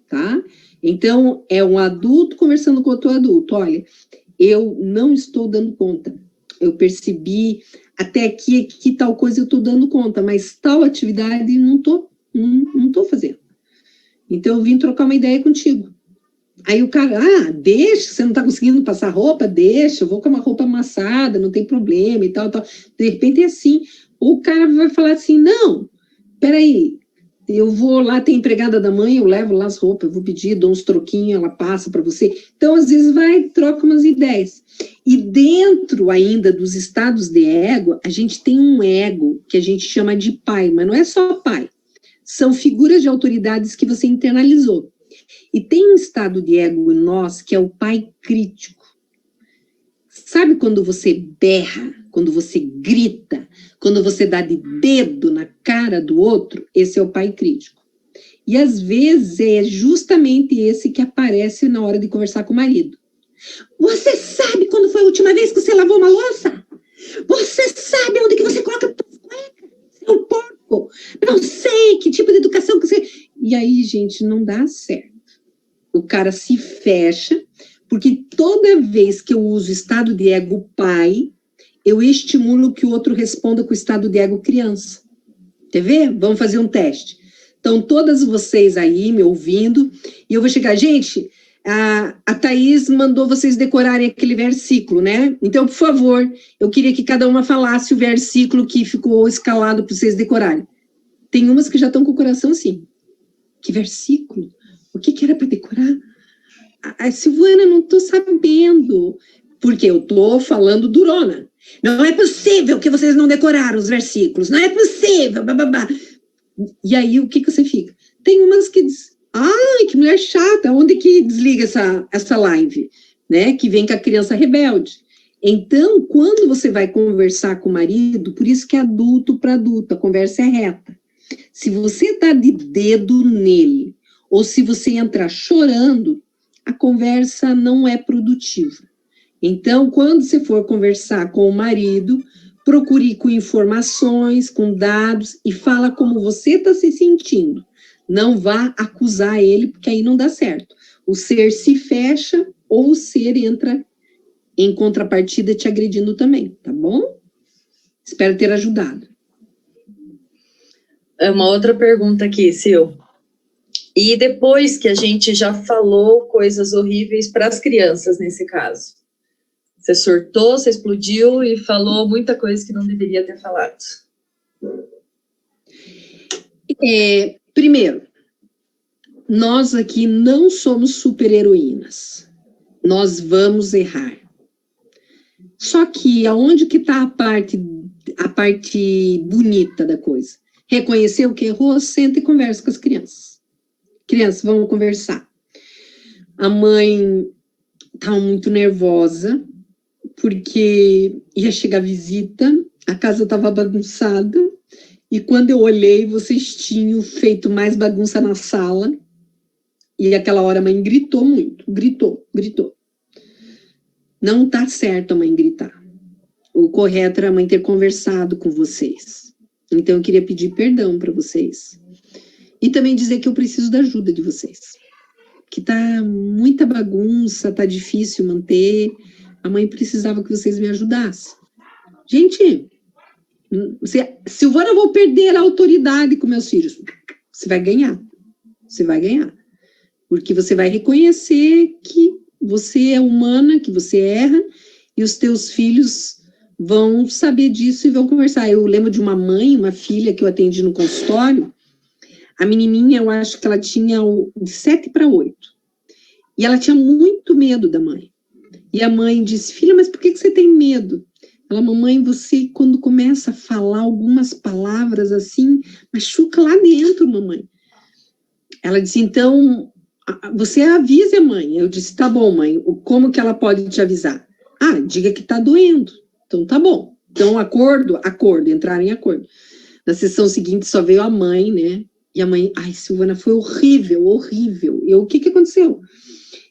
tá? Então, é um adulto conversando com outro adulto. Olha, eu não estou dando conta. Eu percebi até aqui que tal coisa eu estou dando conta, mas tal atividade não estou fazendo. Então, eu vim trocar uma ideia contigo. Aí o cara, deixa, você não está conseguindo passar roupa? Deixa, eu vou com uma roupa amassada, não tem problema e tal. De repente é assim. O cara vai falar assim, não, peraí, eu vou lá, tem empregada da mãe, eu levo lá as roupas, eu vou pedir, dou uns troquinhos, ela passa para você. Então, às vezes, troca umas ideias. E dentro ainda dos estados de ego, a gente tem um ego que a gente chama de pai, mas não é só pai. São figuras de autoridades que você internalizou. E tem um estado de ego em nós que é o pai crítico. Sabe quando você berra, quando você grita, quando você dá de dedo na cara do outro? Esse é o pai crítico. E às vezes é justamente esse que aparece na hora de conversar com o marido. Você sabe quando foi a última vez que você lavou uma louça? Você sabe onde que você coloca as cuecas? Seu porco. Não sei que tipo de educação que você... E aí, gente, não dá certo. O cara se fecha, porque toda vez que eu uso o estado de ego pai, eu estimulo que o outro responda com o estado de ego criança. Quer ver? Vamos fazer um teste. Então, todas vocês aí me ouvindo, e eu vou chegar, gente, a Thaís mandou vocês decorarem aquele versículo, né? Então, por favor, eu queria que cada uma falasse o versículo que ficou escalado para vocês decorarem. Tem umas que já estão com o coração assim. Que versículo? O que era para decorar? Silvana, não estou sabendo. Porque eu estou falando durona. Não é possível que vocês não decoraram os versículos. Não é possível. Bababá. E aí, o que você fica? Tem umas que diz, ai, que mulher chata. Onde que desliga essa live? Né? Que vem com a criança rebelde. Então, quando você vai conversar com o marido, por isso que é adulto para adulto, a conversa é reta. Se você dá de dedo nele, ou se você entra chorando, a conversa não é produtiva. Então, quando você for conversar com o marido, procure com informações, com dados, e fala como você está se sentindo. Não vá acusar ele, porque aí não dá certo. O ser se fecha, ou o ser entra em contrapartida te agredindo também, tá bom? Espero ter ajudado. Uma outra pergunta aqui, Sil. E depois que a gente já falou coisas horríveis para as crianças, nesse caso, você surtou, você explodiu e falou muita coisa que não deveria ter falado. Primeiro, nós aqui não somos super-heroínas. Nós vamos errar. Só que aonde que está a parte bonita da coisa? Reconhecer o que errou, senta e conversa com as crianças. Crianças, vamos conversar. A mãe estava muito nervosa, porque ia chegar visita, a casa estava bagunçada, e quando eu olhei, vocês tinham feito mais bagunça na sala, e aquela hora a mãe gritou muito, gritou. Não está certo a mãe gritar. O correto era a mãe ter conversado com vocês. Então, eu queria pedir perdão para vocês. E também dizer que eu preciso da ajuda de vocês. Que tá muita bagunça, tá difícil manter. A mãe precisava que vocês me ajudassem. Gente, Silvana, eu vou perder a autoridade com meus filhos. Você vai ganhar. Você vai ganhar. Porque você vai reconhecer que você é humana, que você erra, e os teus filhos vão saber disso e vão conversar. Eu lembro de uma mãe, uma filha que eu atendi no consultório, a menininha, eu acho que ela tinha de 7 para 8. E ela tinha muito medo da mãe. E a mãe disse, filha, mas por que você tem medo? Ela, mamãe, você, quando começa a falar algumas palavras assim, machuca lá dentro, mamãe. Ela disse, então, você avisa a mãe. Eu disse, tá bom, mãe, como que ela pode te avisar? Ah, diga que tá doendo. Então, tá bom. Então, acordo, entraram em acordo. Na sessão seguinte, só veio a mãe, né? E a mãe, ai, Silvana, foi horrível. O que aconteceu?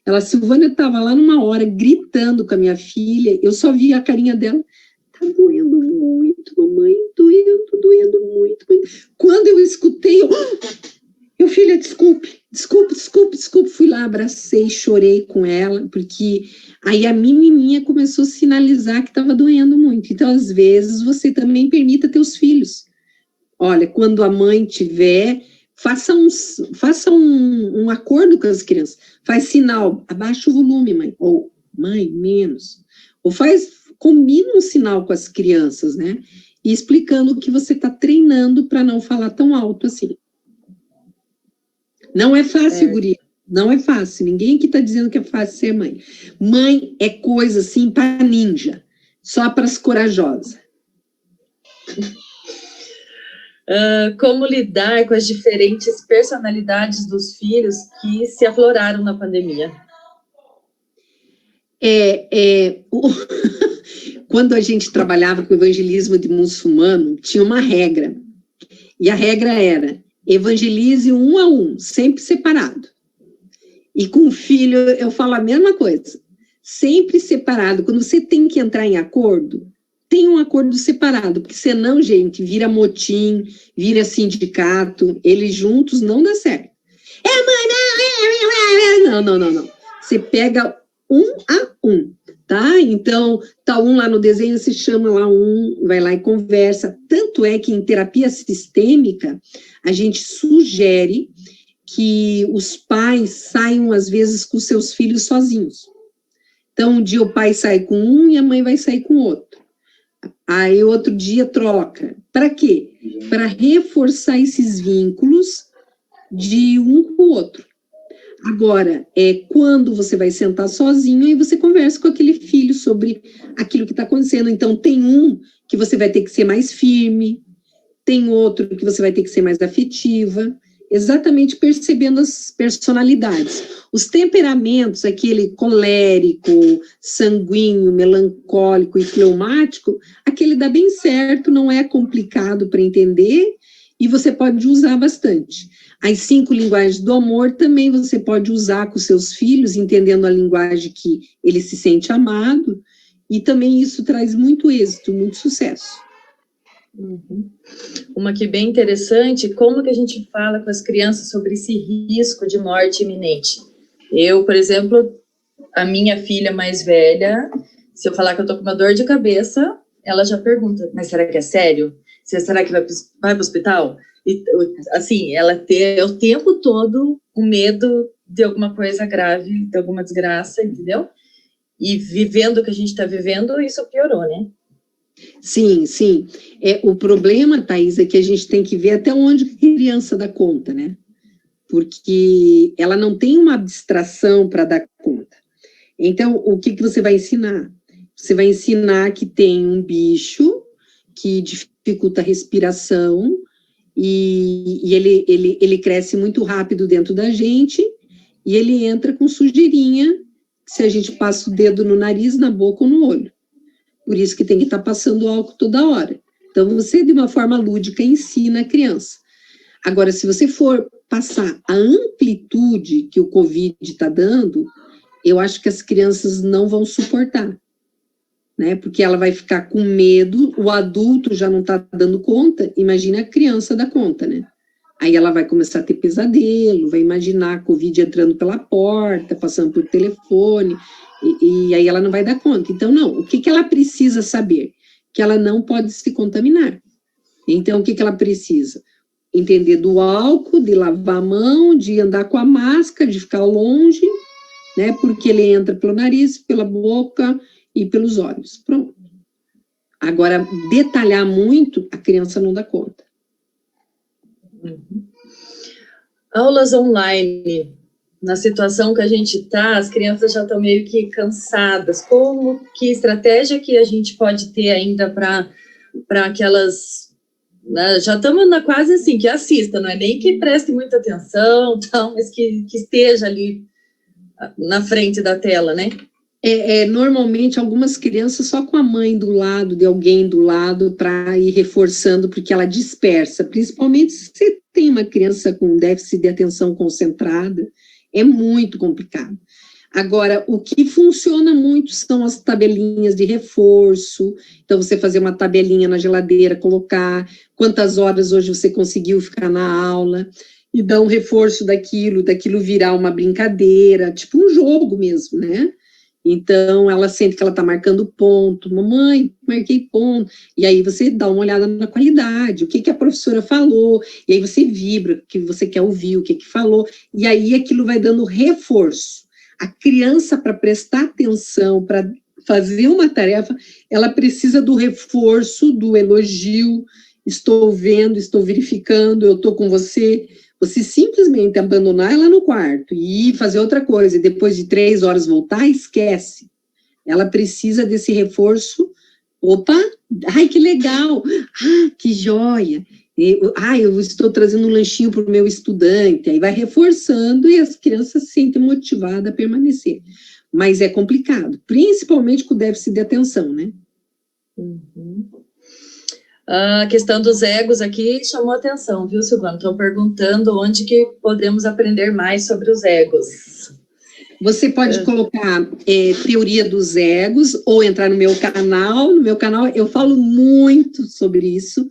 Ela, Silvana, estava lá numa hora, gritando com a minha filha, eu só vi a carinha dela, tá doendo muito, mamãe, doendo muito. Quando eu escutei, eu, filha, desculpe, fui lá, abracei, chorei com ela, porque aí a menininha começou a sinalizar que estava doendo muito. Então, às vezes, você também permita teus filhos. Olha, quando a mãe tiver, faça um acordo com as crianças. Faz sinal, abaixa o volume, mãe. Ou, mãe, menos. Ou combina um sinal com as crianças, né? E explicando que você está treinando para não falar tão alto assim. Não é fácil, guria. Não é fácil. Ninguém aqui está dizendo que é fácil ser mãe. Mãe é coisa assim para ninja. Só para as corajosas. Como lidar com as diferentes personalidades dos filhos que se afloraram na pandemia? Quando a gente trabalhava com o evangelismo de muçulmano, tinha uma regra. E a regra era: evangelize 1 a 1, sempre separado. E com o filho, eu falo a mesma coisa. Sempre separado. Quando você tem que entrar em acordo, tem um acordo separado, porque senão, gente, vira motim, vira sindicato, eles juntos não dá certo. Não. Você pega 1 a 1, tá? Então, tá um lá no desenho, se chama lá um, vai lá e conversa. Tanto é que em terapia sistêmica, a gente sugere que os pais saiam, às vezes, com seus filhos sozinhos. Então, um dia o pai sai com um e a mãe vai sair com o outro. Aí, outro dia, troca. Para quê? Para reforçar esses vínculos de um com o outro. Agora, quando você vai sentar sozinho, aí você conversa com aquele filho sobre aquilo que está acontecendo. Então, tem um que você vai ter que ser mais firme, tem outro que você vai ter que ser mais afetiva, exatamente percebendo as personalidades. Os temperamentos, aquele colérico, sanguíneo, melancólico e fleumático, aquele dá bem certo, não é complicado para entender e você pode usar bastante. As 5 linguagens do amor também você pode usar com seus filhos, entendendo a linguagem que ele se sente amado, e também isso traz muito êxito, muito sucesso. Uma que bem interessante, como que a gente fala com as crianças sobre esse risco de morte iminente? Eu, por exemplo, a minha filha mais velha, se eu falar que eu tô com uma dor de cabeça, ela já pergunta, mas será que é sério? Será que vai para o hospital? E, assim, ela tem o tempo todo com medo de alguma coisa grave, de alguma desgraça, entendeu? E vivendo o que a gente está vivendo, isso piorou, né? Sim. O problema, Thaís, é que a gente tem que ver até onde a criança dá conta, né? Porque ela não tem uma abstração para dar conta. Então, o que você vai ensinar? Você vai ensinar que tem um bicho que dificulta a respiração e ele cresce muito rápido dentro da gente e ele entra com sujeirinha se a gente passa o dedo no nariz, na boca ou no olho. Por isso que tem que estar passando álcool toda hora. Então, você, de uma forma lúdica, ensina a criança. Agora, se você for passar a amplitude que o Covid está dando, eu acho que as crianças não vão suportar, né? Porque ela vai ficar com medo, o adulto já não está dando conta, imagina a criança dar conta, né? Aí ela vai começar a ter pesadelo, vai imaginar a Covid entrando pela porta, passando por telefone, e aí ela não vai dar conta. Então, não, o que ela precisa saber? Que ela não pode se contaminar. Então, o que ela precisa? Entender do álcool, de lavar a mão, de andar com a máscara, de ficar longe, né? Porque ele entra pelo nariz, pela boca e pelos olhos. Pronto. Agora, detalhar muito, a criança não dá conta. Aulas online. Na situação que a gente está, as crianças já estão meio que cansadas. Que estratégia que a gente pode ter ainda para aquelas... Já estamos quase assim, que assista, não é nem que preste muita atenção, tal, mas que esteja ali na frente da tela, né? Normalmente, algumas crianças só com a mãe do lado, de alguém do lado, para ir reforçando, porque ela dispersa. Principalmente se você tem uma criança com déficit de atenção concentrada, é muito complicado. Agora, o que funciona muito são as tabelinhas de reforço. Então, você fazer uma tabelinha na geladeira, colocar quantas horas hoje você conseguiu ficar na aula, e dar um reforço daquilo virar uma brincadeira, tipo um jogo mesmo, né? Então, ela sente que ela está marcando ponto. Mamãe, marquei ponto. E aí você dá uma olhada na qualidade, o que a professora falou. E aí você vibra, o que você quer ouvir, o que falou. E aí aquilo vai dando reforço. A criança, para prestar atenção, para fazer uma tarefa, ela precisa do reforço, do elogio. Estou vendo, estou verificando, eu estou com você. Você simplesmente abandonar ela no quarto e ir fazer outra coisa, e depois de 3 horas voltar, esquece. Ela precisa desse reforço. Opa, ai, que legal, que joia. Eu estou trazendo um lanchinho para o meu estudante, aí vai reforçando e as crianças se sentem motivadas a permanecer. Mas é complicado, principalmente com o déficit de atenção, né? Uhum. A questão dos egos aqui chamou atenção, viu, Silvana? Estão perguntando onde que podemos aprender mais sobre os egos. Você pode colocar teoria dos egos ou entrar no meu canal. No meu canal eu falo muito sobre isso,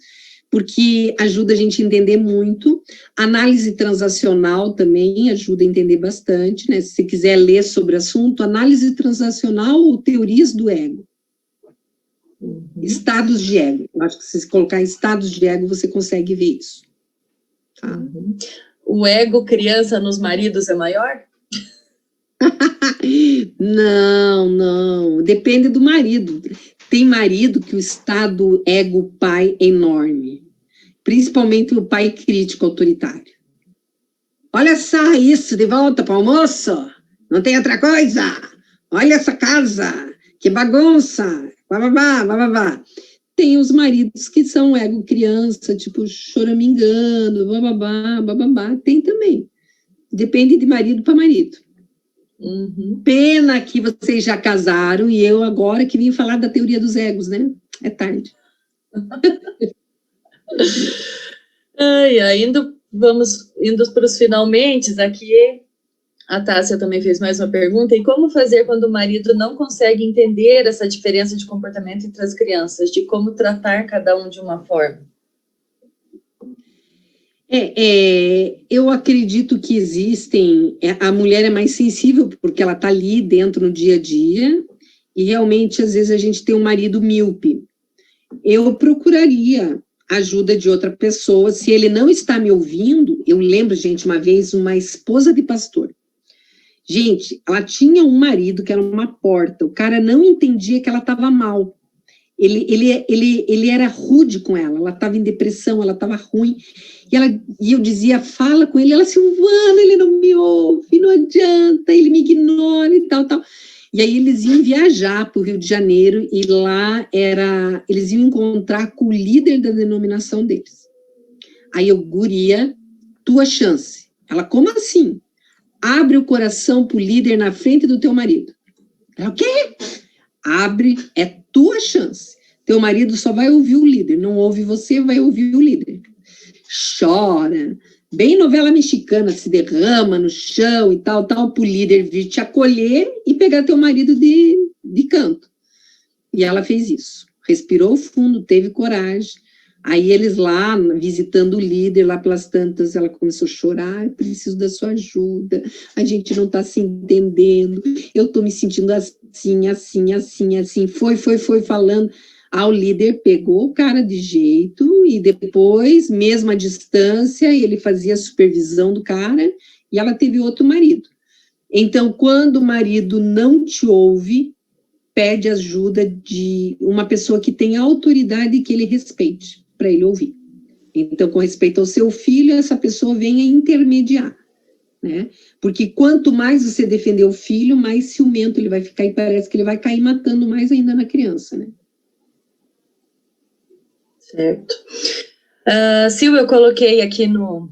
porque ajuda a gente a entender muito. Análise transacional também ajuda a entender bastante, né? Se você quiser ler sobre o assunto, análise transacional ou teorias do ego. Uhum. Estados de ego. Eu acho que se você colocar estados de ego, você consegue ver isso. Tá? Uhum. O ego criança nos maridos é maior? Não. Depende do marido. Tem marido que o estado ego pai é enorme. Principalmente o pai crítico autoritário. Olha só isso, de volta para o almoço. Não tem outra coisa. Olha essa casa. Que bagunça. Bababá. Tem os maridos que são ego criança, tipo choramingando, bababá. Tem também. Depende de marido para marido. Uhum. Pena que vocês já casaram e eu agora que vim falar da teoria dos egos, né? É tarde. Vamos indo para os finalmente, aqui a Tássia também fez mais uma pergunta, e como fazer quando o marido não consegue entender essa diferença de comportamento entre as crianças, de como tratar cada um de uma forma? Eu acredito que a mulher é mais sensível, porque ela está ali dentro no dia a dia, e realmente, às vezes, a gente tem um marido míope. Eu procuraria ajuda de outra pessoa, se ele não está me ouvindo. Eu lembro, gente, uma vez, uma esposa de pastor. Gente, ela tinha um marido que era uma porta, o cara não entendia que ela estava mal. Ele era rude com ela estava em depressão, ela estava ruim, e eu dizia, fala com ele, ela, Silvana, ele não me ouve, não adianta, ele me ignora e tal. E aí eles iam viajar para o Rio de Janeiro, e lá eles iam encontrar com o líder da denominação deles. Aí eu, guria, tua chance. Ela, como assim? Abre o coração para o líder na frente do teu marido. Ela, o quê? Abre, é tua chance. Teu marido só vai ouvir o líder, não ouve você, vai ouvir o líder. Chora, bem novela mexicana, se derrama no chão e tal, para o líder vir te acolher e pegar teu marido de canto. E ela fez isso. Respirou fundo, teve coragem. Aí eles lá, visitando o líder, lá pelas tantas, ela começou a chorar, eu preciso da sua ajuda, a gente não está se entendendo, eu estou me sentindo assim, foi falando. O líder pegou o cara de jeito, e depois, mesmo à distância, ele fazia a supervisão do cara, e ela teve outro marido. Então, quando o marido não te ouve, pede ajuda de uma pessoa que tem autoridade e que ele respeite, para ele ouvir. Então, com respeito ao seu filho, essa pessoa vem a intermediar, né? Porque quanto mais você defender o filho, mais ciumento ele vai ficar, e parece que ele vai cair matando mais ainda na criança, né? Certo. Silvia, eu coloquei aqui no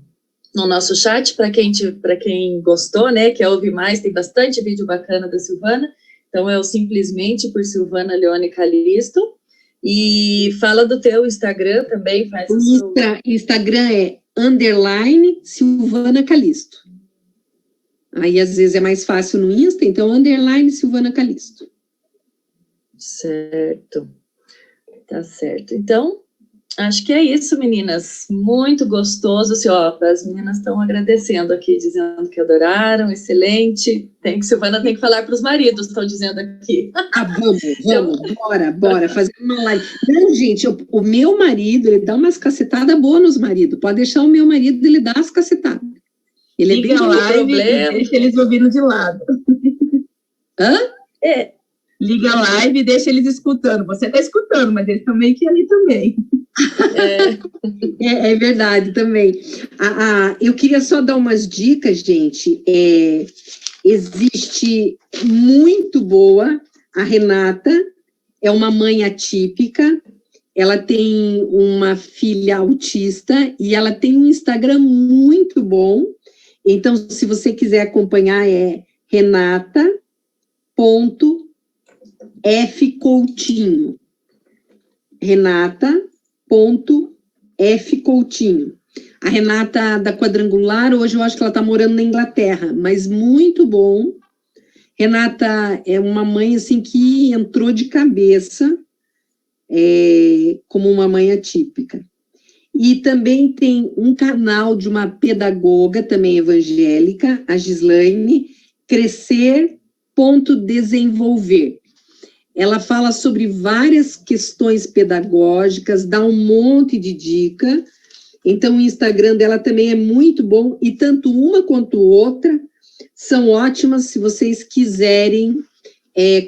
nosso chat, para quem gostou, né, quer ouvir mais, tem bastante vídeo bacana da Silvana. Então, é o Simplesmente por Silvana Leone Calisto. E fala do teu Instagram também. Instagram é _Silvana Calisto. Aí, às vezes, é mais fácil no Insta, então, _Silvana Calisto. Certo. Tá certo. Então, acho que é isso, meninas. Muito gostoso. Assim, as meninas estão agradecendo aqui, dizendo que adoraram, excelente. Silvana tem que falar para os maridos, estão dizendo aqui. Vamos, bora, fazer uma live. Não, gente, o meu marido, ele dá umas cacetadas boas nos maridos. Pode deixar o meu marido, ele dá as cacetadas. Ele é bem problema. Deixa eles ouvindo de lado. Hã? Liga a live e deixa eles escutando. Você está escutando, mas eles estão meio que ali também. É verdade também. Eu queria só dar umas dicas, gente. Existe muito boa, a Renata é uma mãe atípica, ela tem uma filha autista e ela tem um Instagram muito bom. Então, se você quiser acompanhar, é renata.fcoutinho. Renata.fcoutinho. A Renata da Quadrangular, hoje eu acho que ela está morando na Inglaterra, mas muito bom. Renata é uma mãe assim que entrou de cabeça como uma mãe atípica. E também tem um canal de uma pedagoga, também evangélica, a Gislaine, Crescer.desenvolver. Ela fala sobre várias questões pedagógicas, dá um monte de dica. Então, o Instagram dela também é muito bom, e tanto uma quanto outra são ótimas se vocês quiserem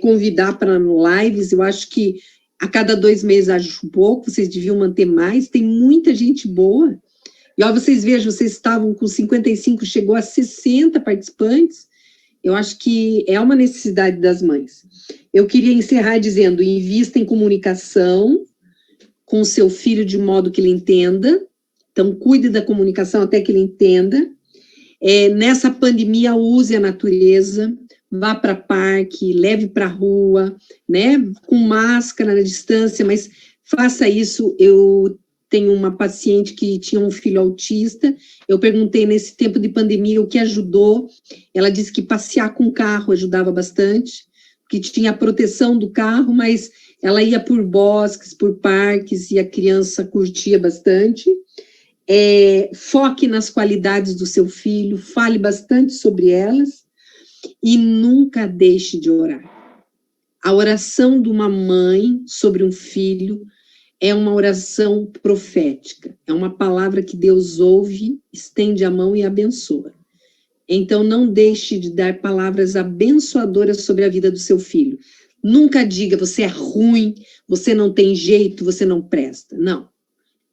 convidar para lives. Eu acho que a cada 2 meses acho pouco, vocês deviam manter mais, tem muita gente boa. E ó, vocês vejam, vocês estavam com 55, chegou a 60 participantes. Eu acho que é uma necessidade das mães. Eu queria encerrar dizendo, invista em comunicação com o seu filho de modo que ele entenda. Então, cuide da comunicação até que ele entenda. Nessa pandemia, use a natureza, vá para parque, leve para a rua, né, com máscara na distância, mas faça isso. Eu tenho uma paciente que tinha um filho autista, eu perguntei nesse tempo de pandemia o que ajudou, ela disse que passear com o carro ajudava bastante, que tinha a proteção do carro, mas ela ia por bosques, por parques, e a criança curtia bastante. Foque nas qualidades do seu filho, fale bastante sobre elas, e nunca deixe de orar. A oração de uma mãe sobre um filho é uma oração profética, é uma palavra que Deus ouve, estende a mão e abençoa. Então, não deixe de dar palavras abençoadoras sobre a vida do seu filho. Nunca diga, você é ruim, você não tem jeito, você não presta. Não.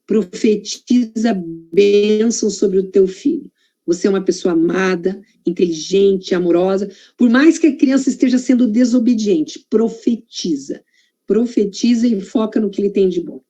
Profetiza bênção sobre o teu filho. Você é uma pessoa amada, inteligente, amorosa. Por mais que a criança esteja sendo desobediente, profetiza. Profetiza e foca no que ele tem de bom.